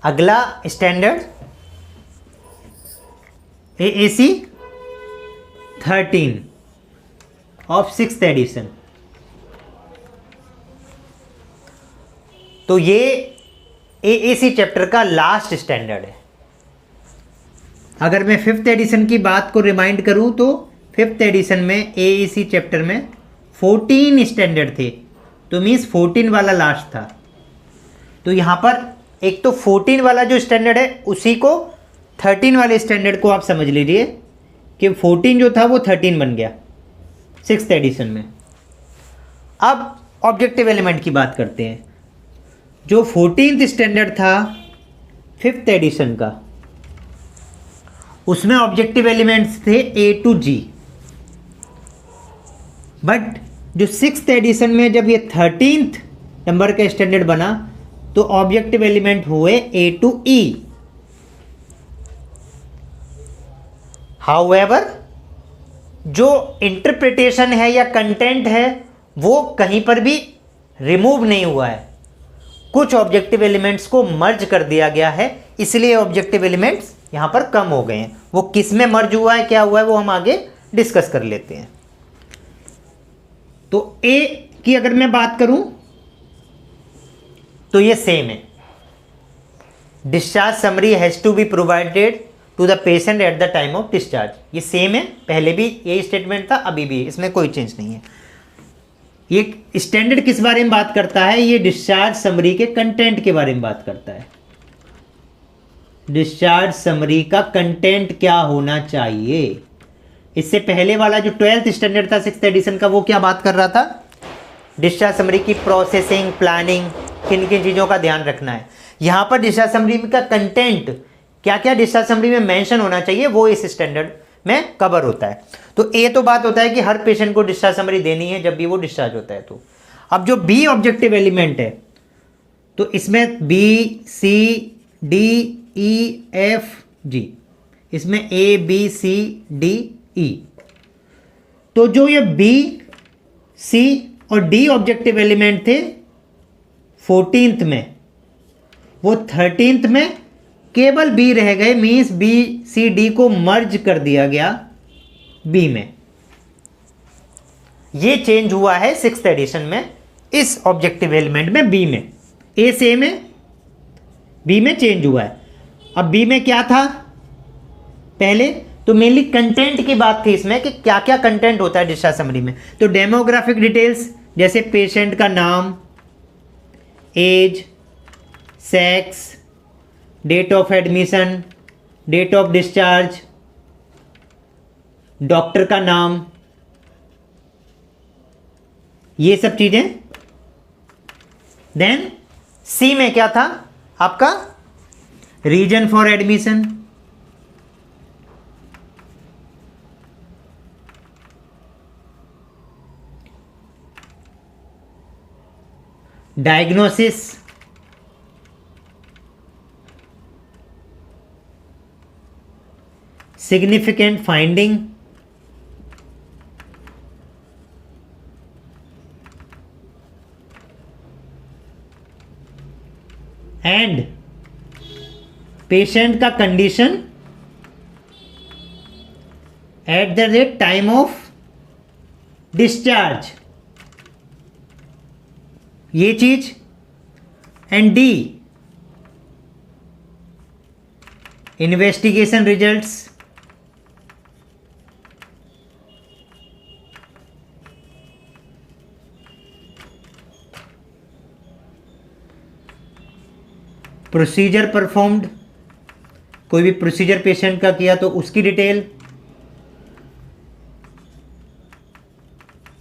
अगला standard AAC 13 of 6th addition. तो ये AAC चैप्टर का लास्ट स्टैंडर्ड है। अगर मैं 5th एडिशन की बात को रिमाइंड करूं तो 5th एडिशन में AAC चैप्टर में 14 स्टैंडर्ड थे, तो मीन्स 14 वाला लास्ट था। तो यहाँ पर एक तो 14 वाला जो स्टैंडर्ड है उसी को 13 वाले स्टैंडर्ड को आप समझ लीजिए कि 14 जो था वो 13 बन गया 6th एडिशन में। अब ऑब्जेक्टिव एलिमेंट की बात करते हैं। जो 14th स्टैंडर्ड था 5th एडिशन का, उसमें ऑब्जेक्टिव एलिमेंट्स थे A to G। बट जो 6th एडिशन में जब ये 13th नंबर का स्टैंडर्ड बना तो ऑब्जेक्टिव एलिमेंट हुए A to E। हाउएवर जो इंटरप्रिटेशन है या कंटेंट है वो कहीं पर भी रिमूव नहीं हुआ है, कुछ ऑब्जेक्टिव एलिमेंट्स को मर्ज कर दिया गया है, इसलिए ऑब्जेक्टिव एलिमेंट्स यहां पर कम हो गए हैं। वो किस में मर्ज हुआ है, क्या हुआ है, वो हम आगे डिस्कस कर लेते हैं। तो ए की अगर मैं बात करूं तो ये सेम है। Discharge summary has to be provided to the patient at the time of discharge, ये सेम है, पहले भी यही स्टेटमेंट था, अभी भी, इसमें कोई चेंज नहीं है। ये स्टैंडर्ड किस बारे में बात करता है, ये डिस्चार्ज समरी के कंटेंट के बारे में बात करता है। डिस्चार्ज समरी का कंटेंट क्या होना चाहिए। इससे पहले वाला जो 12th स्टैंडर्ड था 6th एडिशन का, वो क्या बात कर रहा था, डिस्चार्ज समरी की प्रोसेसिंग, प्लानिंग, किन किन चीज़ों का ध्यान रखना है। यहाँ पर डिस्चार्ज समरी का कंटेंट क्या क्या डिस्चार्ज समरी में मेंशन होना चाहिए वो इस स्टैंडर्ड में कवर होता है। तो ए तो बात होता है कि हर पेशेंट को डिस्चार्ज समरी देनी है जब भी वो डिस्चार्ज होता है। तो अब जो बी ऑब्जेक्टिव एलिमेंट है तो इसमें B C D E F G, इसमें A B C D E। तो जो ये B C और D ऑब्जेक्टिव एलिमेंट थे 14th में, वो 13th में केवल B रह गए, मीन्स B C D को मर्ज कर दिया गया B में। ये चेंज हुआ है 6th एडिशन में इस ऑब्जेक्टिव एलिमेंट में, B में। A सेम है, B में चेंज हुआ है। अब B में क्या था पहले, तो मेनली कंटेंट की बात थी इसमें कि क्या क्या कंटेंट होता है डिस्चार्ज समरी में। तो डेमोग्राफिक डिटेल्स जैसे पेशेंट का नाम, age, sex, date of admission, date of discharge, doctor का नाम, ये सब चीजें। देन सी में क्या था आपका, reason for admission, diagnosis, significant finding, and patient का condition at the time of discharge, ये चीज। And the investigation results, procedure performed, कोई भी प्रोसीजर पेशेंट का किया तो उसकी डिटेल,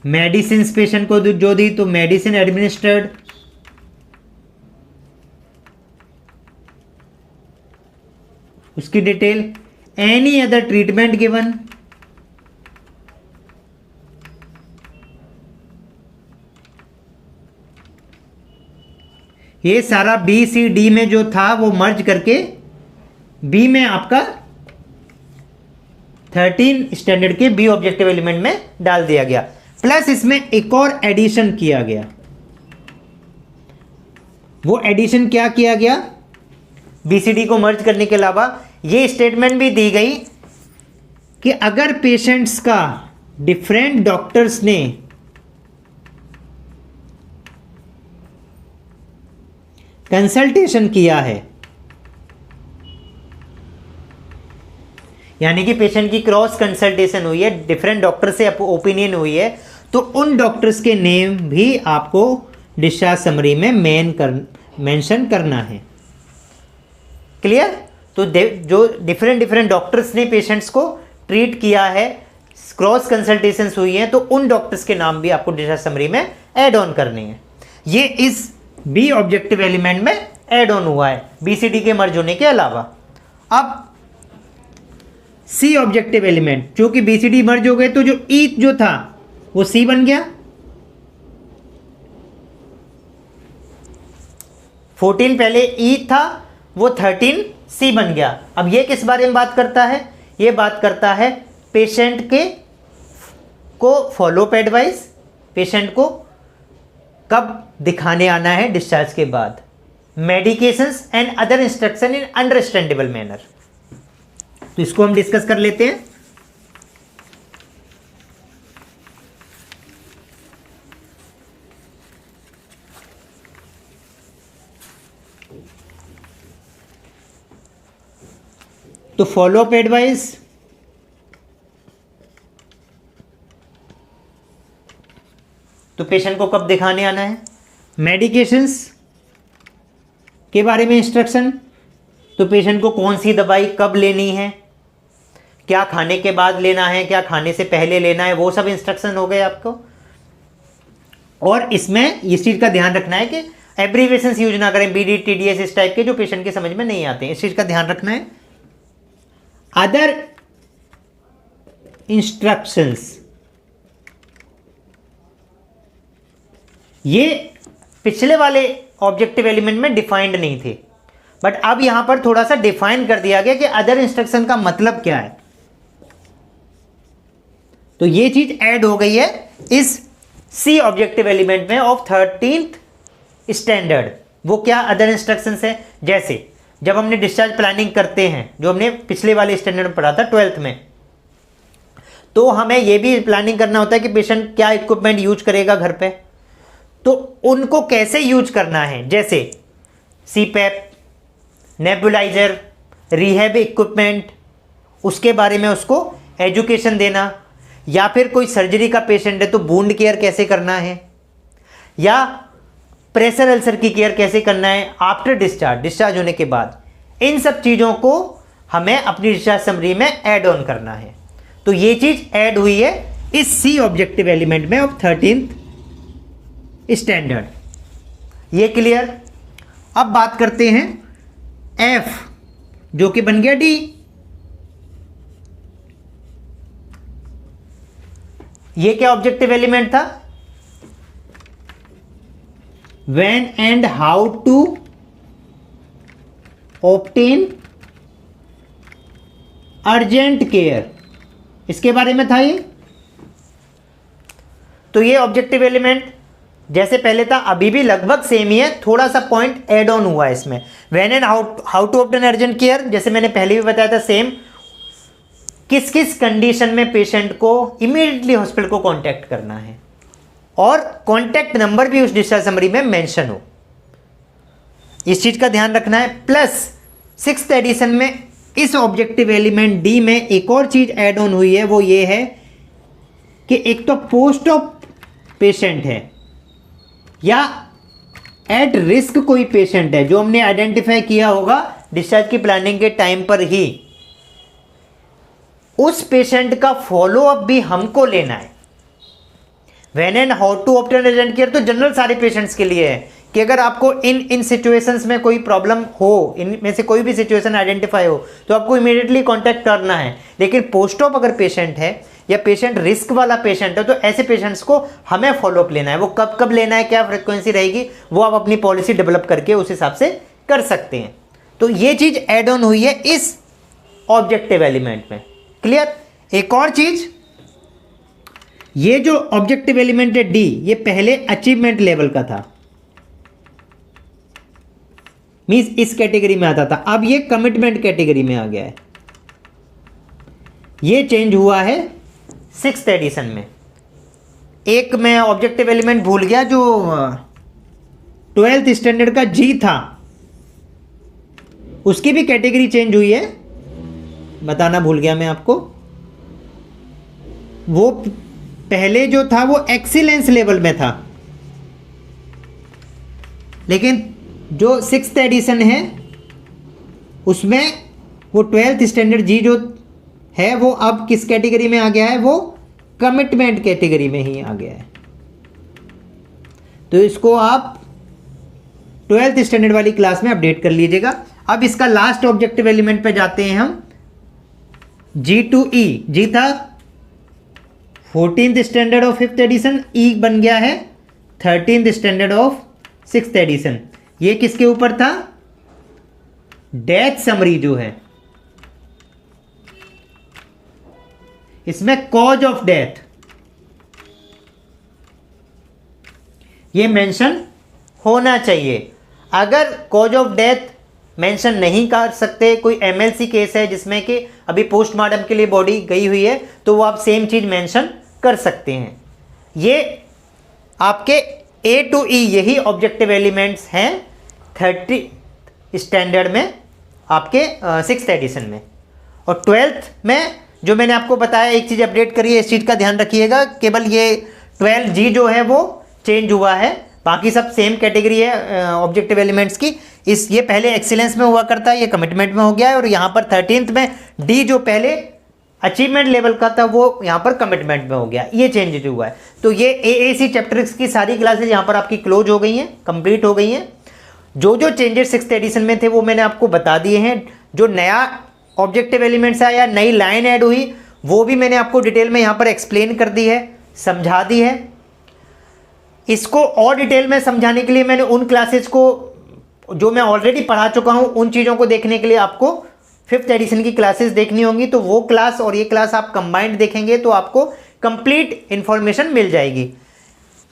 मेडिसिन पेशेंट को जो दी तो मेडिसिन एडमिनिस्ट्रेड, उसकी detail, any other treatment given, ये सारा बी सी डी में जो था वो मर्ज करके बी में आपका 13 स्टैंडर्ड के बी ऑब्जेक्टिव एलिमेंट में डाल दिया गया। प्लस इसमें एक और एडिशन किया गया। वो एडिशन क्या किया गया, बीसीडी को मर्ज करने के अलावा ये स्टेटमेंट भी दी गई कि अगर पेशेंट्स का डिफरेंट डॉक्टर्स ने कंसल्टेशन किया है, यानी कि पेशेंट की क्रॉस कंसल्टेशन हुई है, डिफरेंट डॉक्टर से ओपिनियन हुई है, तो उन डॉक्टर्स के नेम भी आपको डिस्चार्ज समरी में मेंशन करना है। क्लियर? तो जो डिफरेंट डॉक्टर्स ने पेशेंट्स को ट्रीट किया है, क्रॉस कंसल्टेशंस हुई हैं, तो उन डॉक्टर्स के नाम भी आपको डिस्चार्ज समरी में ऐड ऑन करने हैं। ये इस बी ऑब्जेक्टिव एलिमेंट में ऐड ऑन हुआ है बीसीडी के मर्ज होने के अलावा। अब सी ऑब्जेक्टिव एलिमेंट, क्योंकि बीसीडी मर्ज हो गए तो जो ई जो था वो सी बन गया, 14 पहले ई था वो 13 सी बन गया। अब ये किस बारे में बात करता है? ये बात करता है पेशेंट को फॉलोअप एडवाइस, पेशेंट को कब दिखाने आना है डिस्चार्ज के बाद, medications and other instruction in understandable manner. तो इसको हम डिस्कस कर लेते हैं। तो फॉलोअप एडवाइस, तो पेशेंट को कब दिखाने आना है, मेडिकेशंस के बारे में इंस्ट्रक्शन, तो पेशेंट को कौन सी दवाई कब लेनी है, क्या खाने के बाद लेना है, क्या खाने से पहले लेना है, वो सब इंस्ट्रक्शन हो गए आपको। और इसमें इस चीज़ का ध्यान रखना है कि एब्रीविएशंस यूज ना करें, बीडी टीडीएस इस टाइप के जो पेशेंट के समझ में नहीं आते हैं, इस चीज़ का ध्यान रखना है। अदर इंस्ट्रक्शंस, ये पिछले वाले ऑब्जेक्टिव एलिमेंट में डिफाइंड नहीं थे, बट अब यहां पर थोड़ा सा डिफाइन कर दिया गया कि अदर इंस्ट्रक्शन का मतलब क्या है। तो ये चीज ऐड हो गई है इस सी ऑब्जेक्टिव एलिमेंट में ऑफ 13th स्टैंडर्ड। वो क्या अदर इंस्ट्रक्शंस है? जैसे जब हमने डिस्चार्ज प्लानिंग करते हैं, जो हमने पिछले वाले स्टैंडर्ड में पढ़ा था 12th में, तो हमें यह भी प्लानिंग करना होता है कि पेशेंट क्या इक्विपमेंट यूज करेगा घर पे, तो उनको कैसे यूज करना है। जैसे सीपैप, नेबुलाइजर, रिहैब इक्विपमेंट, उसके बारे में उसको एजुकेशन देना, या फिर कोई सर्जरी का पेशेंट है तो वुंड केयर कैसे करना है, या प्रेशर अल्सर की केयर कैसे करना है आफ्टर डिस्चार्ज होने के बाद। इन सब चीज़ों को हमें अपनी डिस्चार्ज समरी में ऐड ऑन करना है। तो ये चीज़ ऐड हुई है इस सी ऑब्जेक्टिव एलिमेंट में ऑफ 13th स्टैंडर्ड। ये क्लियर? अब बात करते हैं एफ, जो कि बन गया डी। ये क्या ऑब्जेक्टिव एलिमेंट था? When and how to obtain urgent care, इसके बारे में था ये। तो ये ऑब्जेक्टिव एलिमेंट जैसे पहले था अभी भी लगभग सेम ही है, थोड़ा सा पॉइंट ऐड ऑन हुआ है इसमें। When and how to obtain urgent care, जैसे मैंने पहले भी बताया था सेम, किस किस कंडीशन में पेशेंट को इमीडिएटली हॉस्पिटल को कांटेक्ट करना है, और कांटेक्ट नंबर भी उस डिस्चार्ज समरी में मेंशन हो, इस चीज का ध्यान रखना है। प्लस 6th एडिशन में इस ऑब्जेक्टिव एलिमेंट डी में एक और चीज ऐड ऑन हुई है, वो ये है कि एक तो पोस्ट ऑफ पेशेंट है या एट रिस्क कोई पेशेंट है जो हमने आइडेंटिफाई किया होगा डिस्चार्ज की प्लानिंग के टाइम पर ही, उस पेशेंट का फॉलोअप भी हमको लेना है। When and how to obtain urgent care तो जनरल सारे पेशेंट्स के लिए है कि अगर आपको इन सिचुएशंस में कोई प्रॉब्लम हो, इनमें से कोई भी सिचुएशन आइडेंटिफाई हो, तो आपको इमीडिएटली कांटेक्ट करना है। लेकिन पोस्ट ऑप अगर पेशेंट है या पेशेंट रिस्क वाला पेशेंट है, तो ऐसे पेशेंट्स को हमें फॉलोअप लेना है। वो कब कब लेना है, क्या फ्रिक्वेंसी रहेगी, वो आप अपनी पॉलिसी डेवलप करके उस हिसाब से कर सकते हैं। तो ये चीज़ एड ऑन हुई है इस ऑब्जेक्टिव एलिमेंट में। क्लियर? एक और चीज़, ये जो ऑब्जेक्टिव एलिमेंट है डी, ये पहले अचीवमेंट लेवल का था, मीन्स इस कैटेगरी में आता था, अब ये कमिटमेंट कैटेगरी में आ गया है। ये चेंज हुआ है 6th एडिशन में। एक मैं ऑब्जेक्टिव एलिमेंट भूल गया, जो 12th स्टैंडर्ड का जी था, उसकी भी कैटेगरी चेंज हुई है, बताना भूल गया मैं आपको। वो पहले जो था वो एक्सीलेंस लेवल में था, लेकिन जो 6th एडिशन है उसमें वो 12th स्टैंडर्ड जी जो है वो अब किस कैटेगरी में आ गया है, वो कमिटमेंट कैटेगरी में ही आ गया है। तो इसको आप 12th स्टैंडर्ड वाली क्लास में अपडेट कर लीजिएगा। अब इसका लास्ट ऑब्जेक्टिव एलिमेंट पे जाते हैं हम, G2E। जी था 14th standard of 5th addition, E बन गया है 13th standard of 6th addition. ये किसके ऊपर था, डेथ समरी जो है, इसमें कॉज ऑफ डेथ ये मेंशन होना चाहिए। अगर कॉज ऑफ डेथ मेंशन नहीं कर सकते, कोई एमएलसी केस है जिसमें कि अभी पोस्टमार्टम के लिए बॉडी गई हुई है, तो वो आप सेम चीज मेंशन कर सकते हैं। ये आपके A to E यही ऑब्जेक्टिव एलिमेंट्स हैं 30 स्टैंडर्ड में, आपके 6th एडिशन में। और 12th में जो मैंने आपको बताया, एक चीज़ अपडेट करिए, इस चीज़ का ध्यान रखिएगा, केवल ये 12G जो है वो चेंज हुआ है, बाकी सब सेम कैटेगरी है ऑब्जेक्टिव एलिमेंट्स की। ये पहले एक्सीलेंस में हुआ करता है, ये कमिटमेंट में हो गया है, और यहाँ पर 13th में D जो पहले अचीवमेंट लेवल का था वो यहाँ पर कमिटमेंट में हो गया, ये चेंज हुआ है। तो ये AAC चैप्टर की सारी क्लासेज यहाँ पर आपकी क्लोज हो गई हैं, कंप्लीट हो गई हैं। जो जो चेंजेस 6th एडिशन में थे वो मैंने आपको बता दिए हैं। जो नया ऑब्जेक्टिव एलिमेंट्स आया, नई लाइन ऐड हुई, वो भी मैंने आपको डिटेल में यहाँ पर एक्सप्लेन कर दी है, समझा दी है। इसको और डिटेल में समझाने के लिए मैंने उन क्लासेज को जो मैं ऑलरेडी पढ़ा चुका हूँ, उन चीज़ों को देखने के लिए आपको 5th एडिशन की क्लासेस देखनी होंगी। तो वो क्लास और ये क्लास आप कंबाइंड देखेंगे तो आपको कंप्लीट इंफॉर्मेशन मिल जाएगी।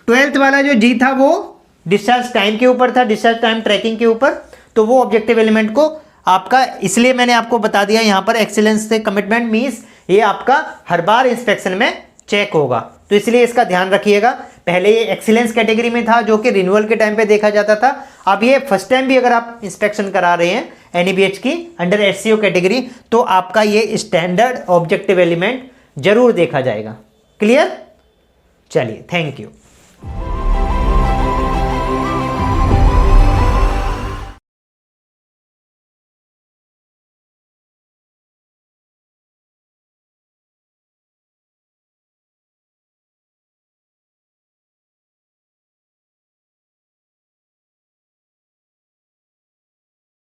12th वाला जो जी था वो डिस्चार्ज टाइम के ऊपर था, डिस्चार्ज टाइम ट्रैकिंग के ऊपर। तो वो ऑब्जेक्टिव एलिमेंट को आपका, इसलिए मैंने आपको बता दिया यहाँ पर एक्सीलेंस से कमिटमेंट मीन्स ये आपका हर बार इंस्पेक्शन में चेक होगा, तो इसलिए इसका ध्यान रखिएगा। पहले ये एक्सीलेंस कैटेगरी में था जो कि रिन्यूअल के टाइम पे देखा जाता था, अब ये फर्स्ट टाइम भी अगर आप इंस्पेक्शन करा रहे हैं NABH की अंडर SCO कैटेगरी, तो आपका ये स्टैंडर्ड ऑब्जेक्टिव एलिमेंट जरूर देखा जाएगा। क्लियर? चलिए, थैंक यू।